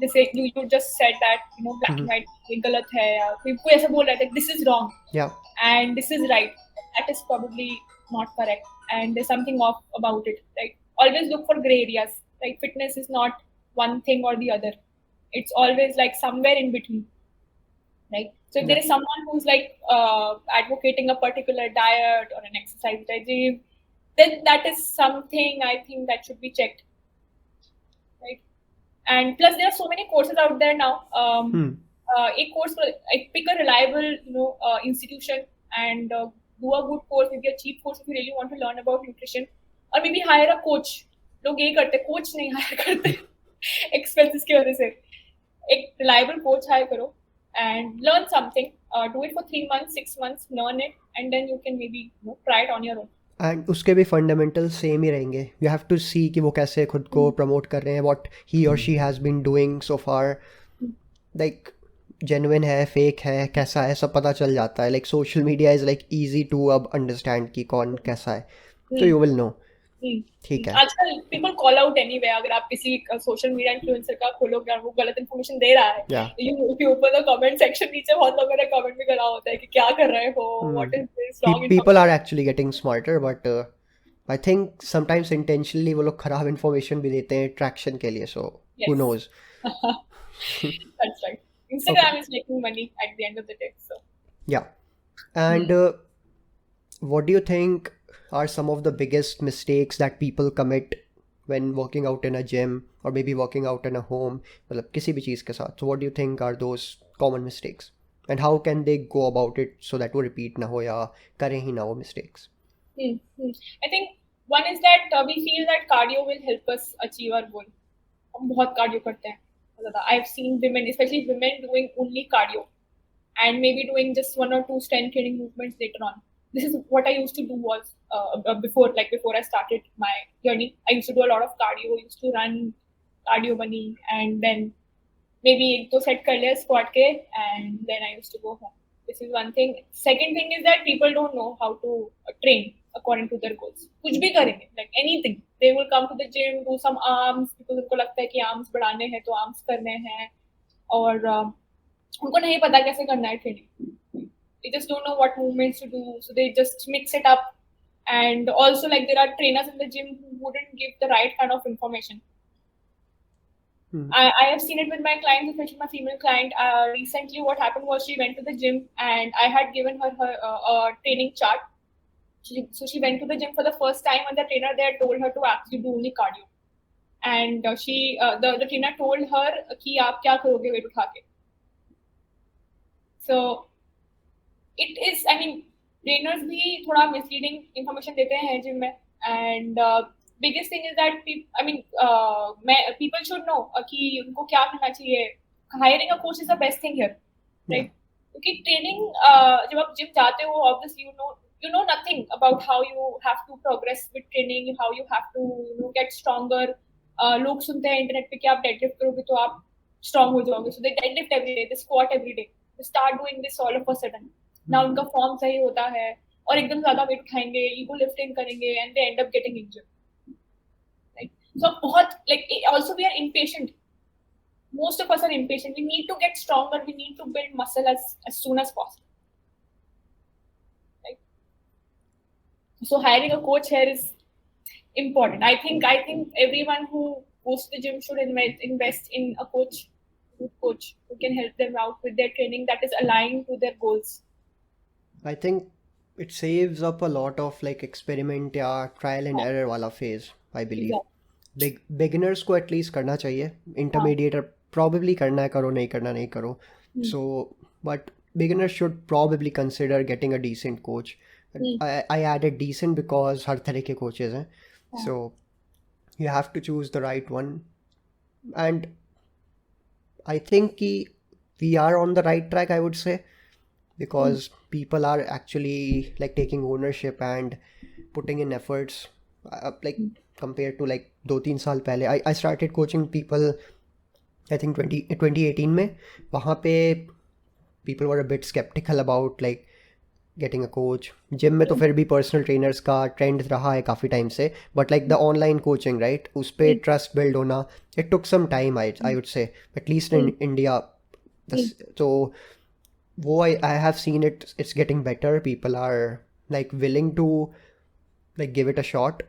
जैसे you just said that black and white ये गलत है, या कोई ऐसा बोल रहा है that this is wrong Yeah. and this is right. That is probably not correct, and there's something off about it. Like, always look for gray areas. Like, fitness is not one thing or the other. It's always like somewhere in between. Right? So if there is someone who's like advocating a particular diet or an exercise regime, then that is something I think that should be checked. Right? And plus, there are so many courses out there now. A course, pick a reliable, institution and do a good course, maybe a cheap course if you really want to learn about nutrition, or maybe hire a coach. लोग यही करते, coach नहीं higher करते expenses की वजह से. एक reliable coach hire करो and learn something. Do it for 3 months, 6 months, learn it, and then you can maybe try it on your own. And उसके भी फंडामेंटल सेम ही रहेंगे. यू हैव टू सी कि वो कैसे खुद को प्रमोट कर रहे हैं, व्हाट ही और she has been doing so far, like genuine है, फेक है, कैसा है, सब पता चल जाता है. Like social media is like easy to अब अंडरस्टैंड कि कौन कैसा है, तो यू विल नो. ठीक है. आजकल पीपल कॉल आउट एनीवे. अगर आप किसी सोशल मीडिया इन्फ्लुएंसर का खोलोगे और वो गलत इन्फॉर्मेशन दे रहा है, you open the comment section, नीचे बहुत लोगों ने कमेंट भी करा होता है कि क्या कर रहे हो, what is this wrong. People are actually getting smarter, but I think sometimes intentionally वो लोग खराब इन्फॉर्मेशन भी देते हैं ट्रैक्शन के लिए. So who knows. That's right. Instagram is making money at the end of the day. So yeah. And what do you think are some of the biggest mistakes that people commit when working out in a gym or maybe working out in a home, मतलब किसी भी चीज़ के साथ? So what do you think are those common mistakes and how can they go about it so that वो repeat ना हो या करें ही ना वो mistakes? I think one is that we feel that cardio will help us achieve our goal. हम बहुत cardio करते हैं. I've seen women, especially women, doing only cardio and maybe doing just 1 or 2 strength training movements later on. This is what I used to do was before I started my journey. I used to do a lot of cardio, used to run cardio bunny, and then maybe 2 set kar liya squat ke, and then I used to go home. This is one thing. Second thing is that people don't know how to train according to their goals. कुछ भी करेंगे, like anything. They will come to the gym, do some arms because उनको लगता है कि arms बढ़ाने हैं तो arms करने हैं, और उनको नहीं पता कैसे करना है training. They just don't know what movements to do, so they just mix it up. And also, like, there are trainers in the gym who wouldn't give the right kind of information. I have seen it with my clients, especially my female client. Recently, what happened was she went to the gym and I had given her a training chart. So she went to the gym for the first time and the trainer there told her to actually do only cardio. And the trainer told her कि आप क्या करोगे weight उठा के. So it is, I mean, trainers भी थोड़ा misleading information देते हैं gym में. And biggest thing is that people should know कि उनको क्या करना चाहिए. Hiring a coach is the best thing here, right? क्योंकि training जब आप gym जाते हो, obviously you know nothing about how you have to progress with training, how you have to get stronger. लोग सुनते हैं इंटरनेट पे कि आप deadlift करोगे तो आप strong हो जाओगे. So they deadlift every day, they squat every day, they start doing this all of a sudden. Now उनका form सही होता है और एकदम ज़्यादा weight उठाएंगे, ego lifting करेंगे, and they end up getting injured. Right? So बहुत, like, also we are impatient. Most of us are impatient. We need to get stronger. We need to build muscle as soon as possible. Right? So hiring a coach here is important. I think everyone who goes to the gym should invest in a coach, good coach who can help them out with their training that is aligned to their goals. I think it saves up a lot of like experiment या trial and error वाला phase, I believe. Beginners को at least करना चाहिए. Intermediate probably करना है, करो, नहीं करना नहीं करो. So but beginners should probably consider getting a decent coach. I added decent because हर तरह के coaches हैं. So you have to choose the right one. And I think we are on the right track, I would say, because people are actually like taking ownership and putting in efforts, like compared to like 2-3 साल पहले. I started coaching people I think 2018 में, वहाँ पे people were a bit skeptical about like getting a coach. Gym में तो फिर भी personal trainers का ट्रेंड रहा है काफ़ी टाइम से, but like the online coaching right, उस पर ट्रस्ट बिल्ड होना, it took some time, I would say, at least in India. तो वो I have seen it, it's getting better. People are like willing to like give it a shot.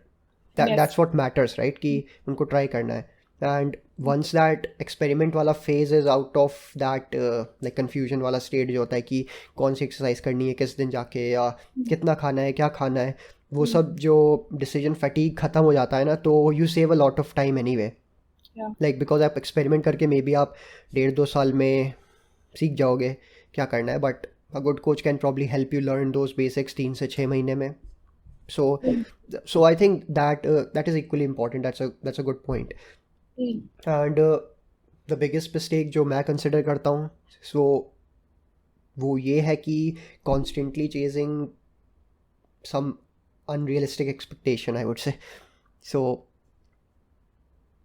Yes. That's what matters right, कि उनको try करना है. And once that experiment वाला phase is out of that like confusion वाला state जो होता है कि कौन सी एक्सरसाइज करनी है किस दिन जाके, या कितना खाना है क्या खाना है, वो सब जो डिसीजन फटीग ख़त्म हो जाता है ना, तो you save a lot of time any way. Yeah. Like because आप एक्सपेरिमेंट करके मे बी आप 1.5-2 साल में सीख जाओगे क्या करना है, but a good coach can probably help you learn those basics 3 से 6 महीने में. So, so I think that that is equally important. That's a good point. And the biggest mistake जो मैं consider करता हूँ, so वो ये है कि constantly chasing some unrealistic expectation, I would say. So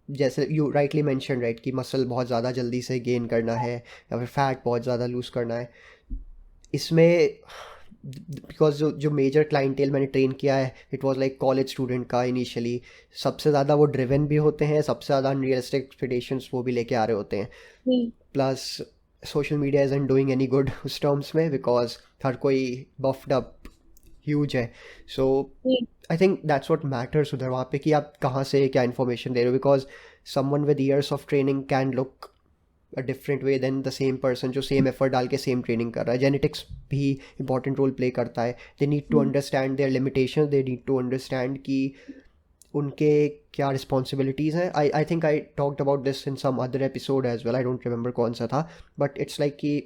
जैसे you rightly mentioned right कि मसल बहुत ज़्यादा जल्दी से गेन करना है या फिर फैट बहुत ज़्यादा लूज़ करना है. इसमें बिकॉज जो मेजर क्लाइंटेल मैंने ट्रेन किया है, it was like college student का इनिशियली. सबसे ज़्यादा वो ड्रिवन भी होते हैं, सबसे ज़्यादा अनरियलिस्टिक एक्सपेक्टेशंस वो भी लेके आ रहे होते हैं. Plus social media is doing any good उस टर्म्स में, बिकॉज हर कोई बफ्ड अप ह्यूज है. So I think that's what matters उधर, वहाँ पे कि आप कहाँ से क्या इन्फॉर्मेशन दे रहे हो. Because someone with years of training can look a different way than the same person जो सेम एफर्ट डाल के सेम ट्रेनिंग कर रहा है. जेनेटिक्स भी इंपॉर्टेंट रोल प्ले करता है. They need to understand their limitation, they need to understand कि उनके क्या रिस्पॉन्सिबिलिटीज़ हैं. I think I talked about this in some other episode as well, I don't remember कौन सा था, बट इट्स लाइक कि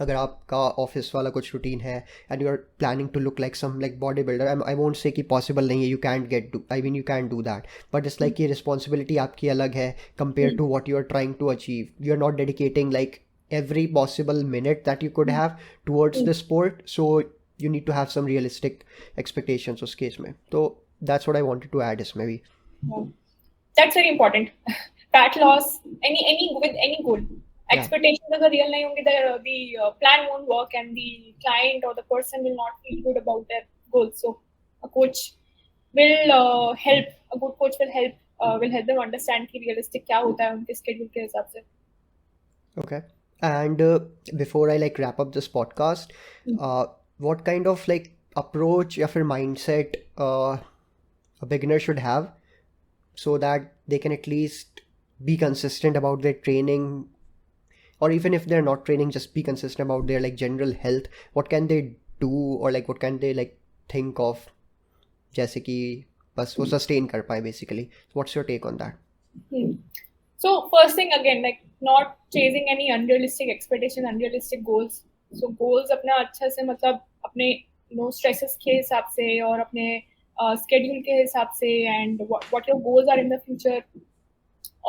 अगर आपका ऑफिस वाला कुछ रूटीन है and you are planning to look like some like body builder, I won't say कि पॉसिबल नहीं है, you can't get do, I mean you can do that, but it's like ये रिस्पॉन्सिबिलिटी आपकी अलग है compare to what you are trying to achieve. You are not dedicating like every possible minute that you could have towards the sport, so you need to have some realistic expectations उस case में. तो that's what I wanted to add is maybe. That's very important. Fat loss, any with any goal. Expectations अगर real नहीं होंगे, the plan won't work and the client or the person will not feel good about their goals. So a coach will help. A good coach will help them understand कि realistic क्या होता है उनके schedule के हिसाब से. Okay. And before I like wrap up this podcast, what kind of like approach या फिर mindset a beginner should have so that they can at least be consistent about their training, or even if they're not training, just be consistent about their like general health. What can they do, or like what can they like think of जैसे कि बस वो sustain कर पाए basically. What's your take on that? So first thing again, like not chasing any unrealistic expectation, unrealistic goals. So goals अपना अच्छा से मतलब अपने stresses के हिसाब से और अपने schedule के हिसाब से, and what your goals are in the future.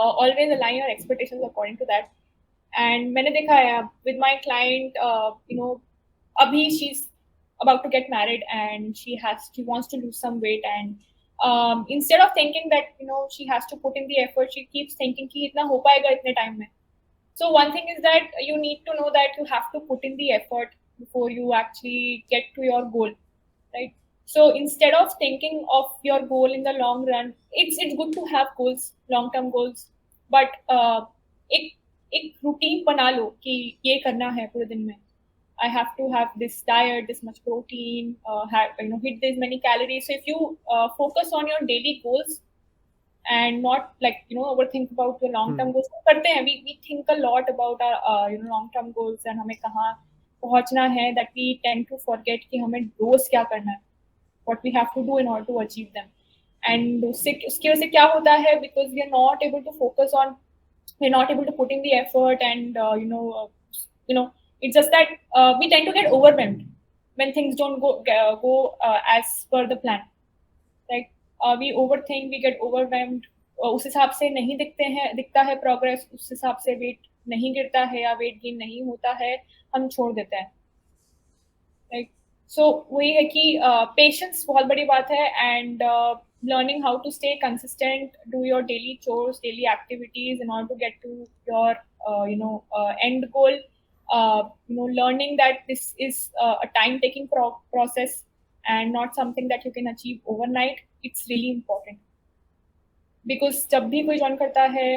Always align your expectations according to that. And मैंने देखा है with my client, अभी she's about to get married and she wants to lose some weight, and instead of thinking that she has to put in the effort, she keeps thinking कि इतना हो पाएगा इतने time में. So one thing is that you need to know that you have to put in the effort before you actually get to your goal, right? So instead of thinking of your goal in the long run, it's good to have goals, long term goals, but एक routine बना लो कि ये करना है पूरे दिन में. I have to have this diet, this much protein, hit this many calories. So if you focus on your daily goals and not like overthink about your long term goals. करते हैं, we think a lot about our long term goals and हमें कहाँ पहुँचना है, that we tend to forget कि हमें रोज क्या करना है, what we have to do in order to achieve them. And उसकी वजह से क्या होता है, because we are not able to focus on, we're not able to put in the effort, and it's just that we tend to get overwhelmed when things don't go as per the plan, right? We overthink, we get overwhelmed. उस हिसाब से नहीं दिखता है progress, उस हिसाब से weight नहीं गिरता है या weight gain नहीं होता है, हम छोड़ देते हैं, right? So वही है कि patience बहुत बड़ी बात है, and learning how to stay consistent, do your daily chores, daily activities in order to get to your end goal. Learning that this is a time-taking process and not something that you can achieve overnight. It's really important because जब भी कोई join करता है,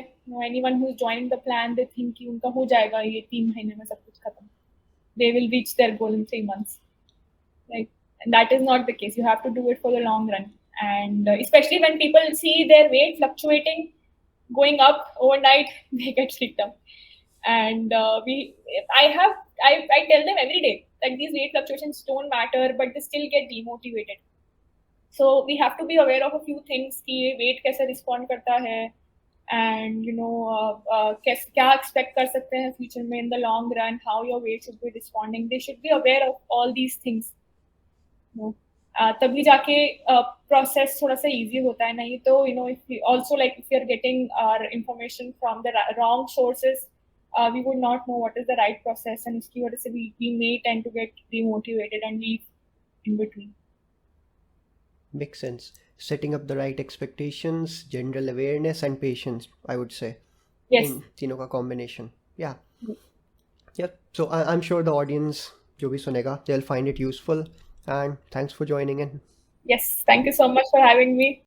anyone who's joining the plan, they think कि उनका हो जाएगा ये 3 महीने में सब कुछ खत्म. They will reach their goal in 3 months. Like, and that is not the case. You have to do it for the long run. And especially when people see their weight fluctuating, going up overnight, they get freaked out. And I tell them every day that these weight fluctuations don't matter, but they still get demotivated. So we have to be aware of a few things कि weight कैसे respond करता है, and क्या expect कर सकते हैं future में in the long run, how your weight should be responding. They should be aware of all these things. तभी जाके process थोड़ा सा easy होता है. नहीं तो if we also, like, if we are getting our information from the wrong sources, we would not know what is the right process, and उसकी वजह से we may tend to get demotivated and leave in between. Makes sense. Setting up the right expectations, general awareness, and patience, I would say. Yes. In तीनों का combination. Yeah. Yeah. So I'm sure the audience जो भी सुनेगा, they'll find it useful. And thanks for joining in. Yes. Thank you so much for having me.